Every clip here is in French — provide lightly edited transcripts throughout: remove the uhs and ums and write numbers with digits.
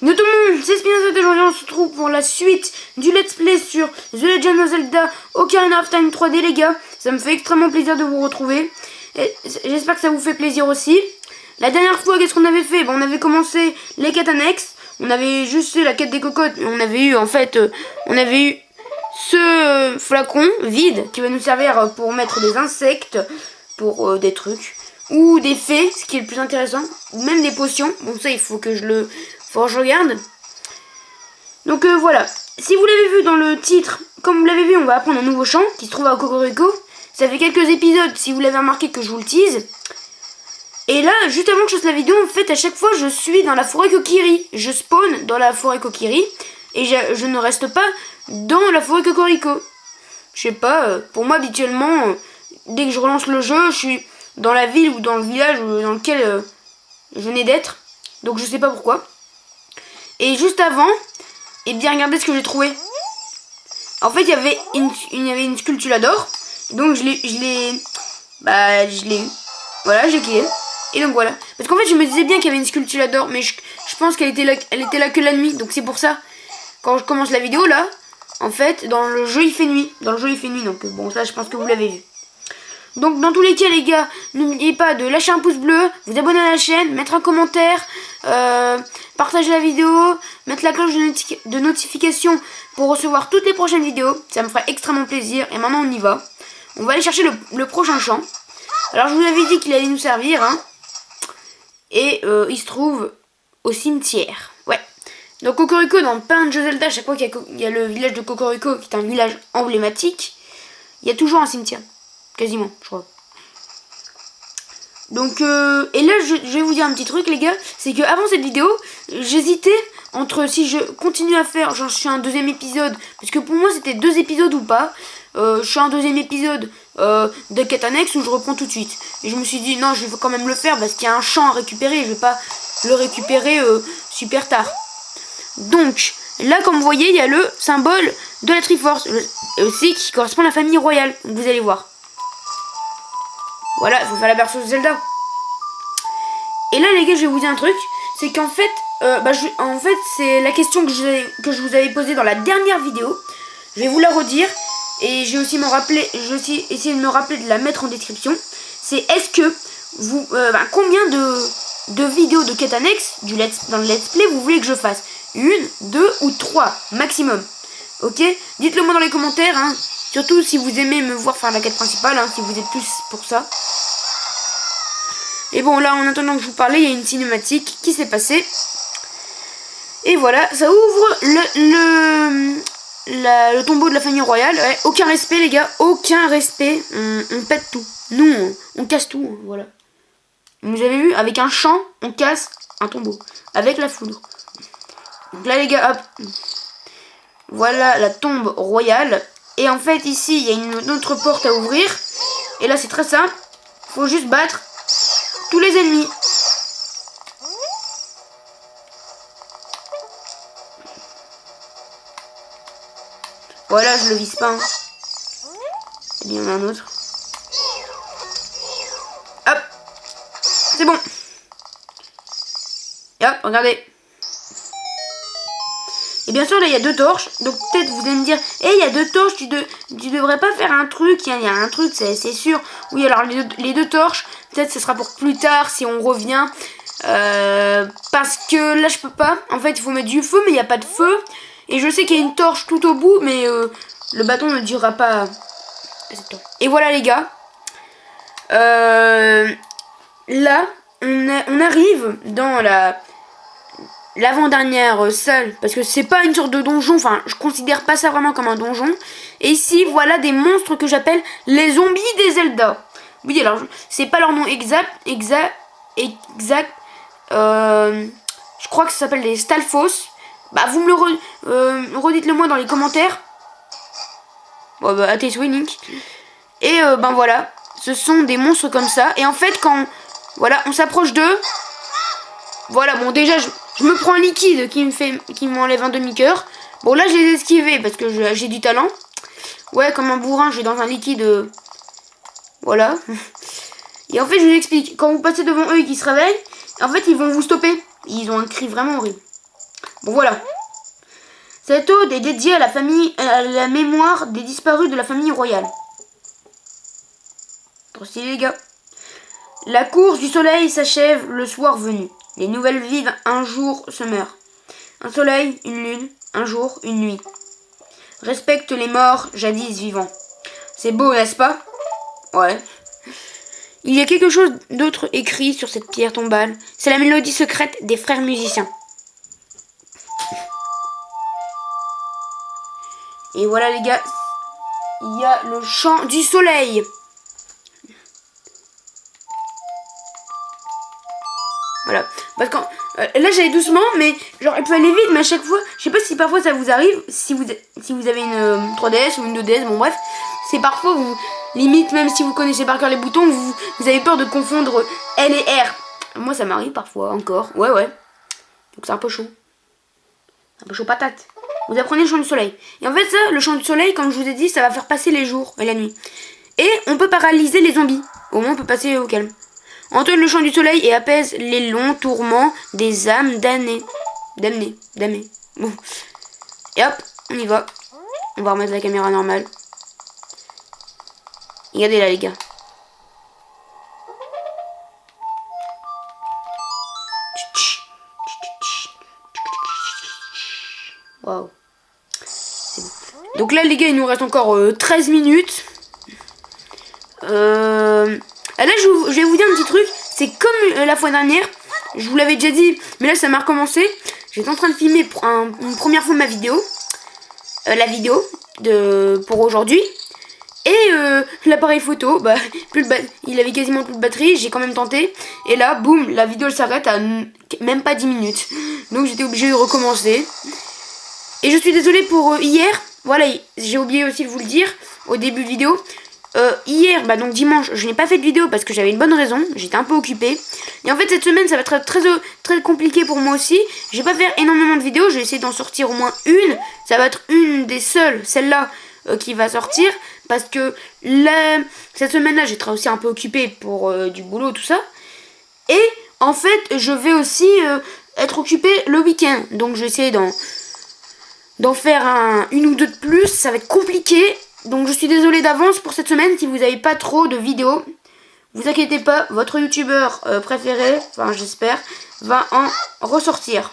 Yo tout le monde, c'est Spinoza, aujourd'hui on se retrouve pour la suite du let's play sur The Legend of Zelda Ocarina of Time 3D les gars. Ça me fait extrêmement plaisir de vous retrouver. J'espère que ça vous fait plaisir aussi. La dernière fois, qu'est-ce qu'on avait fait? On avait commencé les quêtes annexes. On avait juste fait la quête des cocottes. On avait eu en fait, on avait eu ce flacon vide qui va nous servir pour mettre des insectes, pour des trucs. Ou des fées, ce qui est le plus intéressant. Ou même des potions. Bon ça il faut que je regarde. Donc voilà. Si vous l'avez vu dans le titre, comme vous l'avez vu, on va apprendre un nouveau chant qui se trouve à Cocorico. Ça fait quelques épisodes, si vous l'avez remarqué, que je vous le tease. Et là, juste avant que je fasse la vidéo, en fait, à chaque fois, je suis dans la forêt Kokiri. Je spawn dans la forêt Kokiri. Et je ne reste pas dans la forêt Cocorico. Je sais pas, pour moi, habituellement, dès que je relance le jeu, je suis dans la ville ou dans le village dans lequel je venais d'être. Donc je sais pas pourquoi. Et juste avant, et bien regardez ce que j'ai trouvé. En fait, il y avait une sculptulador. Donc je l'ai eu. Voilà, j'ai cliqué. Et donc voilà. Parce qu'en fait, je me disais bien qu'il y avait une sculptulador, mais je pense qu'elle était là que la nuit. Donc c'est pour ça. Quand je commence la vidéo là, en fait, dans le jeu il fait nuit. Donc bon, ça je pense que vous l'avez vu. Donc dans tous les cas les gars, n'oubliez pas de lâcher un pouce bleu, vous abonner à la chaîne, mettre un commentaire, partager la vidéo, mettre la cloche de notification pour recevoir toutes les prochaines vidéos. Ça me ferait extrêmement plaisir. Et maintenant on y va. On va aller chercher le prochain champ. Alors je vous avais dit qu'il allait nous servir. Hein. Et il se trouve au cimetière. Ouais. Donc Cocorico, dans plein de jeux Zelda, chaque fois qu'il y a le village de Cocorico, qui est un village emblématique, il y a toujours un cimetière. Quasiment, je crois. Donc, et là, je vais vous dire un petit truc, les gars. C'est que avant cette vidéo, j'hésitais entre si je continue à faire, genre, je suis un deuxième épisode. Parce que pour moi, c'était 2 épisodes ou pas. Je suis un deuxième épisode de quête annexe où je reprends tout de suite. Et je me suis dit, non, je vais quand même le faire parce qu'il y a un champ à récupérer. Je vais pas le récupérer super tard. Donc, là, comme vous voyez, il y a le symbole de la Triforce. Aussi qui correspond à la famille royale. Donc, vous allez voir. Voilà, il faut faire la berceuse de Zelda. Et là, les gars, je vais vous dire un truc. C'est qu'en fait, c'est la question que je vous avais posée dans la dernière vidéo. Je vais vous la redire. Et je vais aussi essayer de me rappeler de la mettre en description. C'est est-ce que vous... combien de vidéos de quête annexe dans le let's play vous voulez que je fasse? 1, 2 ou 3 maximum. Ok? Dites-le moi dans les commentaires. Hein. Surtout si vous aimez me voir faire la quête principale, hein, si vous êtes plus pour ça. Et bon, là, en attendant que je vous parlais, il y a une cinématique qui s'est passée. Et voilà, ça ouvre le tombeau de la famille royale. Ouais, aucun respect, les gars, aucun respect. On pète tout. Nous, on casse tout, hein, voilà. Vous avez vu, avec un champ, on casse un tombeau. Avec la foudre. Donc là, les gars, hop. Voilà la tombe royale. Et en fait, ici, il y a une autre porte à ouvrir. Et là, c'est très simple. Faut juste battre tous les ennemis. Voilà, je le vise pas. Hein. Et bien, il y en a un autre. Hop. C'est bon. Et hop, regardez. Et bien sûr, là, il y a 2 torches. Donc, peut-être, vous allez me dire, il y a 2 torches, tu devrais pas faire un truc. Il y a un truc, c'est sûr. Oui, alors, les 2 torches, peut-être, ce sera pour plus tard, si on revient. Parce que là, je peux pas. En fait, il faut mettre du feu, mais il n'y a pas de feu. Et je sais qu'il y a une torche tout au bout, mais le bâton ne durera pas. Et voilà, les gars. Là, on arrive dans l'avant-dernière salle, parce que c'est pas une sorte de donjon, enfin je considère pas ça vraiment comme un donjon. Et ici voilà des monstres que j'appelle les zombies des Zelda. Oui, alors c'est pas leur nom exact. Je crois que ça s'appelle les Stalfos. Bah vous me le redites-le moi dans les commentaires. Bon bah à tes souhaits, Link. Et voilà, ce sont des monstres comme ça. Et en fait quand voilà on s'approche d'eux. Voilà, bon déjà je me prends un liquide qui m'enlève un demi-cœur. Bon là je les ai esquivés parce que j'ai du talent. Ouais, comme un bourrin, je vais dans un liquide. Voilà. Et en fait je vous explique. Quand vous passez devant eux et qu'ils se réveillent, en fait ils vont vous stopper. Ils ont un cri vraiment horrible. Bon voilà. Cette ode est dédiée à la mémoire des disparus de la famille royale. Trop stylé les gars. La course du soleil s'achève le soir venu. Les nouvelles vivent un jour se meurent. Un soleil, une lune, un jour, une nuit. Respecte les morts jadis vivants. C'est beau, n'est-ce pas? Ouais. Il y a quelque chose d'autre écrit sur cette pierre tombale. C'est la mélodie secrète des frères musiciens. Et voilà les gars, il y a le chant du soleil. Voilà. Parce que là j'allais doucement, mais j'aurais pu aller vite, mais à chaque fois, je sais pas si parfois ça vous arrive, si vous avez une 3DS ou une 2DS, bon bref, c'est parfois vous, limite même si vous connaissez par cœur les boutons, vous avez peur de confondre L et R. Moi ça m'arrive parfois encore, ouais. Donc c'est un peu chaud. Un peu chaud patate. Vous apprenez le chant du soleil. Et en fait ça, le chant du soleil, comme je vous ai dit, ça va faire passer les jours et la nuit. Et on peut paralyser les zombies. Au moins on peut passer au calme. Entonne le chant du soleil et apaise les longs tourments des âmes damnées. Bon. Et hop, on y va. On va remettre la caméra normale. Regardez là les gars. Waouh. Donc là les gars, il nous reste encore 13 minutes. Là je vais vous dire un petit truc. C'est comme la fois dernière. Je vous l'avais déjà dit, mais là ça m'a recommencé. J'étais en train de filmer une première fois ma vidéo. La vidéo pour aujourd'hui. Et l'appareil photo, bah, il avait quasiment plus de batterie. J'ai quand même tenté. Et là, boum, la vidéo s'arrête à même pas 10 minutes. Donc j'étais obligée de recommencer. Et je suis désolée pour hier. Voilà, j'ai oublié aussi de vous le dire au début de vidéo. Hier, bah donc dimanche, je n'ai pas fait de vidéo parce que j'avais une bonne raison. J'étais un peu occupée. Et en fait, cette semaine, ça va être très compliqué pour moi aussi. Je vais pas faire énormément de vidéos. Je vais essayer d'en sortir au moins une. Ça va être une des seules, celle-là, qui va sortir. Parce que cette semaine-là, j'étais aussi un peu occupée pour du boulot, tout ça. Et en fait, je vais aussi être occupée le week-end. Donc, je vais essayer d'en faire une ou deux de plus. Ça va être compliqué. Donc je suis désolée d'avance pour cette semaine si vous n'avez pas trop de vidéos. Vous inquiétez pas, votre youtubeur préféré, enfin j'espère, va en ressortir.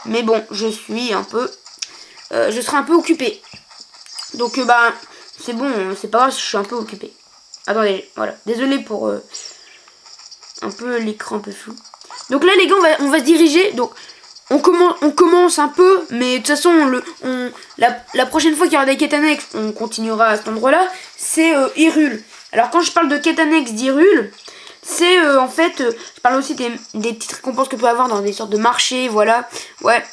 Mais bon, je serai un peu occupée. Donc bah c'est bon, c'est pas grave si je suis un peu occupée. Attendez, voilà, désolée pour un peu l'écran un peu flou. Donc là les gars, on va se diriger. Donc on commence un peu, mais de toute façon, la prochaine fois qu'il y aura des quêtes annexes, on continuera à cet endroit-là, c'est Hyrule. Alors quand je parle de quêtes annexes d'Hyrule, c'est en fait, je parle aussi des petites récompenses que peut avoir dans des sortes de marchés, voilà, ouais.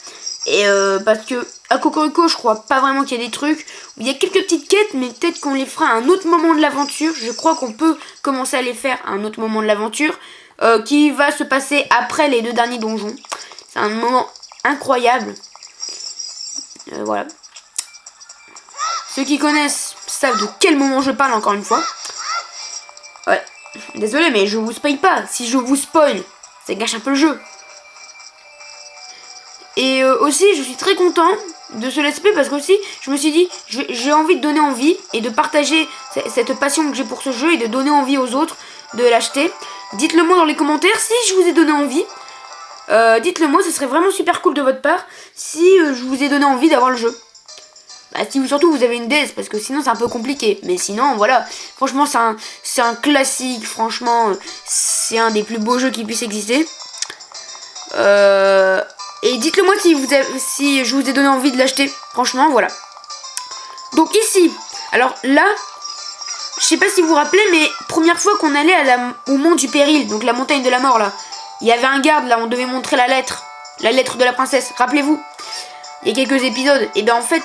Et parce que à Cocorico, je crois pas vraiment qu'il y a des trucs, il y a quelques petites quêtes, mais peut-être qu'on les fera à un autre moment de l'aventure. Je crois qu'on peut commencer à les faire à un autre moment de l'aventure, qui va se passer après les 2 derniers donjons. C'est un moment incroyable. Voilà. Ceux qui connaissent savent de quel moment je parle encore une fois. Ouais. Désolé, mais je vous spoil pas. Si je vous spoil, ça gâche un peu le jeu. Et aussi, je suis très content de ce let's play parce que aussi, je me suis dit, j'ai envie de donner envie et de partager cette passion que j'ai pour ce jeu et de donner envie aux autres de l'acheter. Dites-le moi dans les commentaires si je vous ai donné envie. Dites-le moi, ce serait vraiment super cool de votre part si je vous ai donné envie d'avoir le jeu. Bah, si surtout vous avez une DS, parce que sinon c'est un peu compliqué. Mais sinon, voilà, franchement c'est un classique, franchement, c'est un des plus beaux jeux qui puisse exister. Et dites-le moi si je vous ai donné envie de l'acheter, franchement, voilà. Donc ici, alors là, je sais pas si vous vous rappelez, mais première fois qu'on allait au mont du péril, donc la montagne de la mort là. Il y avait un garde là, on devait montrer la lettre de la princesse, rappelez-vous. Il y a quelques épisodes, et ben en fait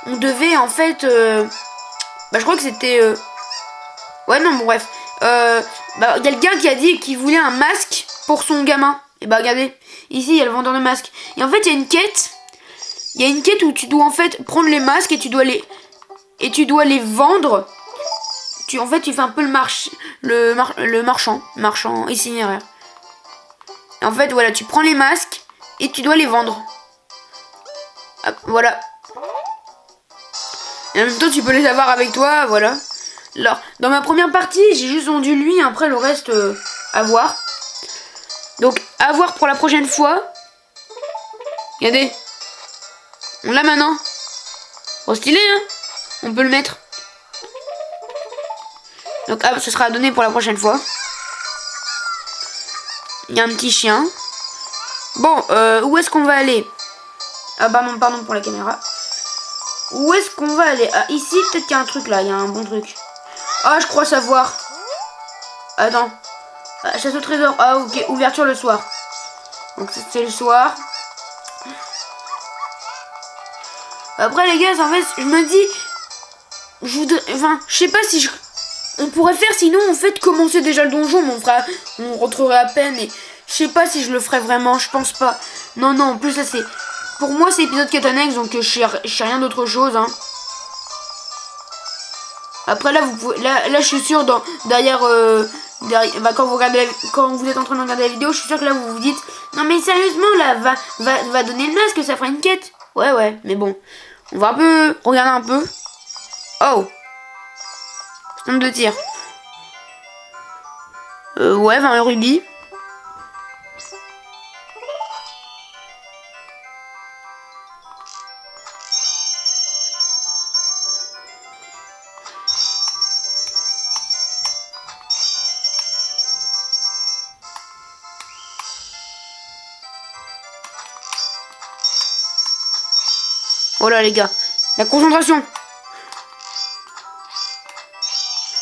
on devait en fait, bah je crois que c'était, ouais non bon bref, bah il y a le gars qui a dit qu'il voulait un masque pour son gamin. Et bah regardez, ici il y a le vendeur de masques. Et en fait il y a une quête où tu dois en fait prendre les masques et tu dois les vendre. En fait tu fais un peu le marchand itinéraire. En fait voilà, tu prends les masques et tu dois les vendre. Hop, voilà. Et en même temps, tu peux les avoir avec toi, voilà. Alors, dans ma première partie, j'ai juste vendu lui, après le reste, à voir. Donc, à voir pour la prochaine fois. Regardez. On l'a maintenant. Oh, stylé, hein. On peut le mettre. Donc, ce sera donné pour la prochaine fois. Il y a un petit chien. Bon, où est-ce qu'on va aller? Ah, pardon pour la caméra. Où est-ce qu'on va aller? Ah, ici, peut-être qu'il y a un truc là. Il y a un bon truc. Ah, je crois savoir. Attends. Ah, chasse au trésor. Ah, ok. Ouverture le soir. Donc, c'est le soir. Après, les gars, en fait, je me dis... je sais pas si on pourrait faire, sinon, en fait, commencer déjà le donjon, mais on rentrerait à peine, et je sais pas si je le ferais vraiment, je pense pas. Non, en plus, là, c'est... Pour moi, c'est épisode quête annexe, donc je sais rien d'autre chose, hein. Après, là, vous pouvez... Là, je suis sûr, derrière... quand vous êtes en train de regarder la vidéo, je suis sûr que là, vous vous dites... Non, mais sérieusement, là, va donner le masque, ça fera une quête. Ouais, mais bon. On va un peu... Regarder un peu. Oh. Nombre de tirs. Ouais, 20 rubis. Oh là, les gars. La concentration.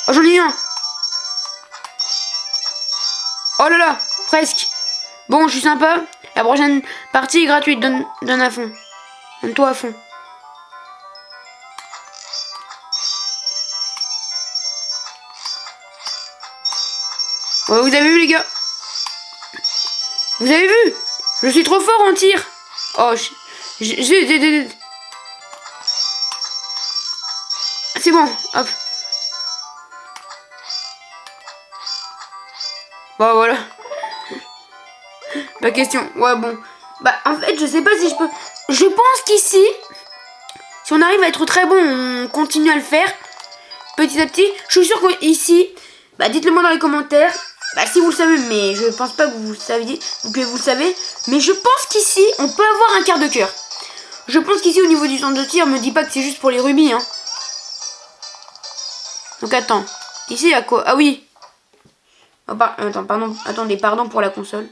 Oh, j'en ai eu un. Oh là là, presque. Bon, je suis sympa. La prochaine partie est gratuite. Donne à fond. Donne-toi à fond. Ouais, vous avez vu, les gars? Vous avez vu? Je suis trop fort en tir. Oh, c'est bon, hop. Bon, voilà. Pas question. Ouais, bon. Bah, en fait, je sais pas si je peux... Je pense qu'ici, si on arrive à être très bon, on continue à le faire. Petit à petit. Je suis sûr qu'ici... Bah, dites-le moi dans les commentaires. Bah, si vous le savez, mais je pense pas que vous saviez, que vous le savez. Mais je pense qu'ici, on peut avoir un quart de cœur. Je pense qu'ici, au niveau du centre de tir, me dis pas que c'est juste pour les rubis, hein. Donc, attends. Ici, il y a quoi? Ah oui. Oh, attendez, pardon pour la console.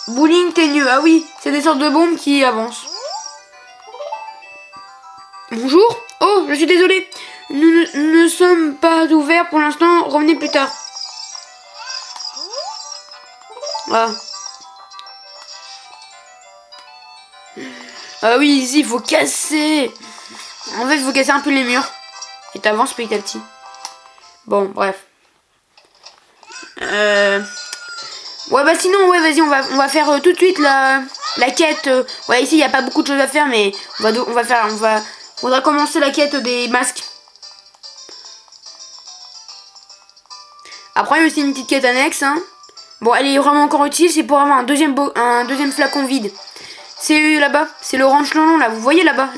Bowling teigneux. Ah oui, c'est des sortes de bombes qui avancent. Bonjour. Oh, je suis désolé. Nous ne sommes pas ouverts pour l'instant. Revenez plus tard. Ah. Ah oui, ici, il faut casser. En fait, il faut casser un peu les murs. Et t'avances petit à petit. Bon, bref. Ouais, bah sinon, ouais, vas-y, on va faire tout de suite la quête. Ouais, ici, il n'y a pas beaucoup de choses à faire, mais faudra commencer la quête des masques. Après, il y a aussi une petite quête annexe, hein. Bon, elle est vraiment encore utile, c'est pour avoir un deuxième flacon vide. C'est là-bas, c'est l'orange long, là, vous voyez là-bas,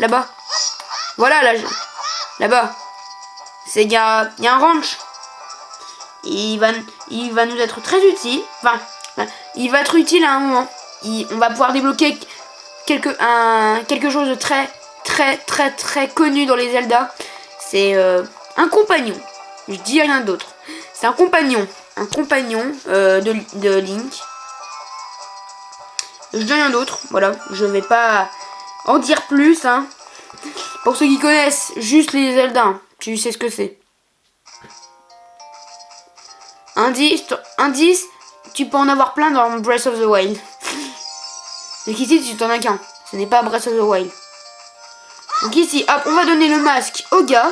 Voilà, là-bas. Il y a un ranch. Il va nous être très utile. Enfin, il va être utile à un moment. On va pouvoir débloquer quelque chose de très connu dans les Zelda. C'est un compagnon. Je dis rien d'autre. C'est un compagnon. Un compagnon de Link. Je dis rien d'autre. Voilà. Je vais pas en dire plus. Hein. Pour ceux qui connaissent juste les Zelda, tu sais ce que c'est. Indice, tu peux en avoir plein dans Breath of the Wild. Donc ici, tu t'en as qu'un. Ce n'est pas Breath of the Wild. Donc ici, hop, on va donner le masque au gars.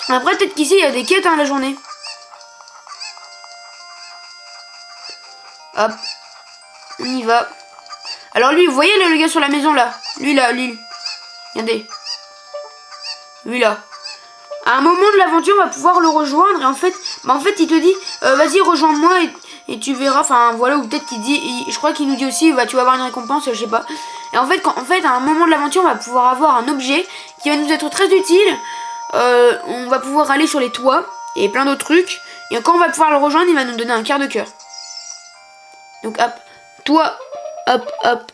Après, peut-être qu'ici, il y a des quêtes, hein, la journée. Hop. On y va. Alors lui, vous voyez là, le gars sur la maison, là. Lui. Regardez. Lui, là. À un moment de l'aventure, on va pouvoir le rejoindre. Et en fait, il te dit, vas-y, rejoins-moi et tu verras, enfin voilà, ou peut-être qu'il dit, je crois qu'il nous dit aussi, bah, tu vas avoir une récompense, je sais pas. Et en fait, à un moment de l'aventure, on va pouvoir avoir un objet qui va nous être très utile. On va pouvoir aller sur les toits et plein d'autres trucs. Et quand on va pouvoir le rejoindre, il va nous donner un quart de cœur. Donc hop, toi, hop, hop.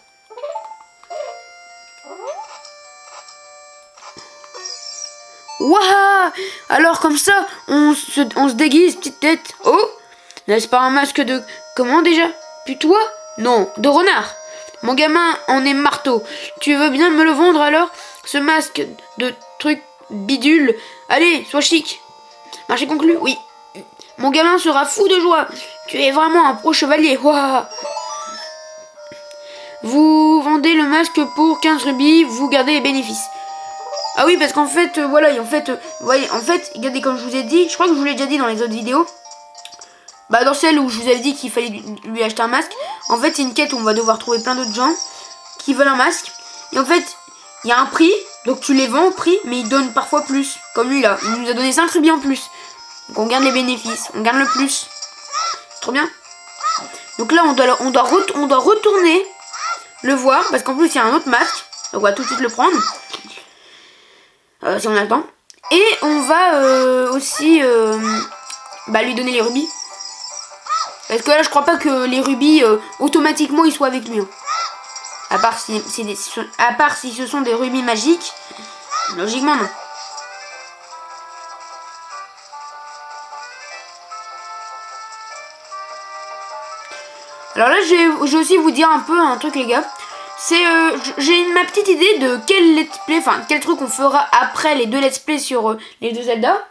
Waouh! Alors comme ça, on se déguise, petite tête. Oh! N'est-ce pas un masque de... Comment déjà? Putois? Non, de renard. Mon gamin en est marteau. Tu veux bien me le vendre alors? Ce masque de truc bidule. Allez, sois chic. Marché conclu? Oui. Mon gamin sera fou de joie. Tu es vraiment un pro chevalier. Waouh! Vous vendez le masque pour 15 rubis, vous gardez les bénéfices. Ah oui, parce qu'en fait, voilà, voyez, regardez, comme je vous ai dit, je crois que je vous l'ai déjà dit dans les autres vidéos, bah dans celle où je vous avais dit qu'il fallait lui acheter un masque, en fait, c'est une quête où on va devoir trouver plein d'autres gens qui veulent un masque, et en fait, il y a un prix, donc tu les vends au prix, mais ils donnent parfois plus, comme lui là, il nous a donné 5 rubis en plus, donc on garde les bénéfices, on garde le plus, c'est trop bien. Donc là, on doit retourner le voir, parce qu'en plus, il y a un autre masque, donc on va tout de suite le prendre. Si on a le temps. Et on va aussi lui donner les rubis. Parce que là je crois pas que les rubis automatiquement ils soient avec lui. Hein. À part si ce sont des rubis magiques. Logiquement non. Alors là je vais aussi vous dire un peu un truc les gars. C'est j'ai ma petite idée de quel let's play, enfin quel truc on fera après les deux let's play sur les deux Zelda.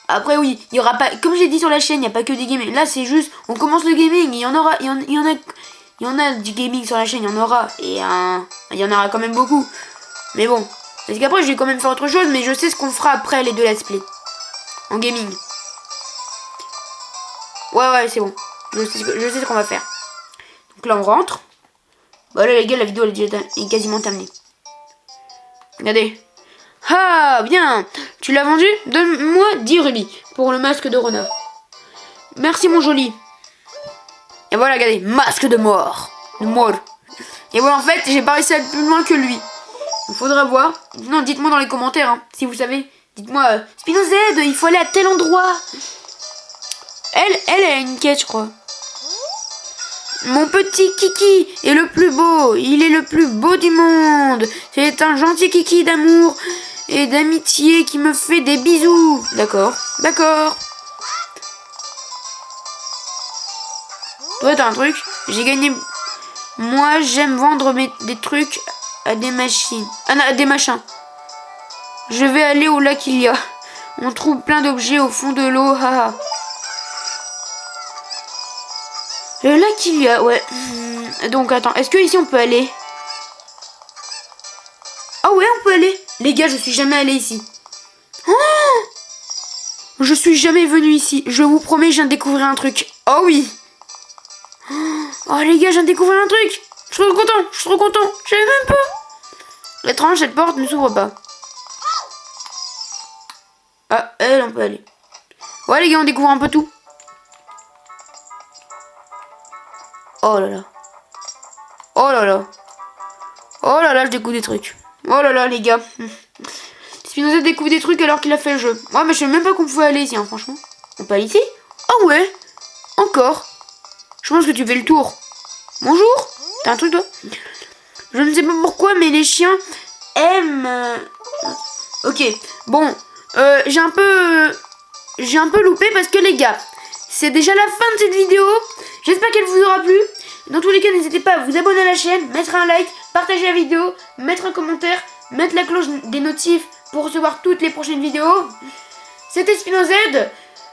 Après oui, il y aura pas, comme j'ai dit sur la chaîne, il n'y a pas que des gaming. Là c'est juste, on commence le gaming, il y en a du gaming sur la chaîne, il y en aura. Et il y en aura quand même beaucoup. Mais bon, parce qu'après je vais quand même faire autre chose, mais je sais ce qu'on fera après les deux let's play. En gaming. Ouais c'est bon, je sais ce qu'on va faire. Donc là on rentre. Voilà les gars, la vidéo elle est quasiment terminée. Regardez. Ah bien. Tu l'as vendu? Donne-moi 10 rubis pour le masque de renard. Merci mon joli. Et voilà regardez, masque de mort. De mort. Et voilà en fait j'ai pas réussi à aller plus loin que lui. Il faudra voir. Non, dites-moi dans les commentaires hein, si vous savez. Dites-moi Spinoz, il faut aller à tel endroit. Elle a une quête je crois. Mon petit Kiki est le plus beau, il est le plus beau du monde. C'est un gentil Kiki d'amour et d'amitié qui me fait des bisous. D'accord. Toi t'as un truc? J'ai gagné. Moi j'aime vendre des trucs à des machines. À des machins. Je vais aller au lac il y a. On trouve plein d'objets au fond de l'eau. Haha. Le lac il y a, ouais. Donc attends, est-ce que ici on peut aller? Ah ouais, on peut aller. Les gars, je suis jamais allé ici. Oh, je suis jamais venu ici. Je vous promets, je viens de découvrir un truc. Oh oui. Oh les gars, je viens de découvrir un truc. Je suis trop content. Je savais même pas. Étrange, cette porte ne s'ouvre pas. Ah, elle, on peut aller. Ouais les gars, on découvre un peu tout. Oh là là. Je découvre des trucs. Oh là là, les gars. Spinoza découvre des trucs alors qu'il a fait le jeu. Ouais, mais je sais même pas qu'on pouvait aller ici, hein, franchement. On peut aller ici? Ah ouais. Encore. Je pense que tu fais le tour. Bonjour. T'as un truc, toi? Je ne sais pas pourquoi, mais les chiens aiment... Ok. Bon. J'ai un peu loupé parce que, les gars, c'est déjà la fin de cette vidéo. J'espère qu'elle vous aura plu. Dans tous les cas, n'hésitez pas à vous abonner à la chaîne, mettre un like, partager la vidéo, mettre un commentaire, mettre la cloche des notifs pour recevoir toutes les prochaines vidéos. C'était Spinoz. Je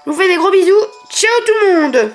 vous fais des gros bisous. Ciao tout le monde.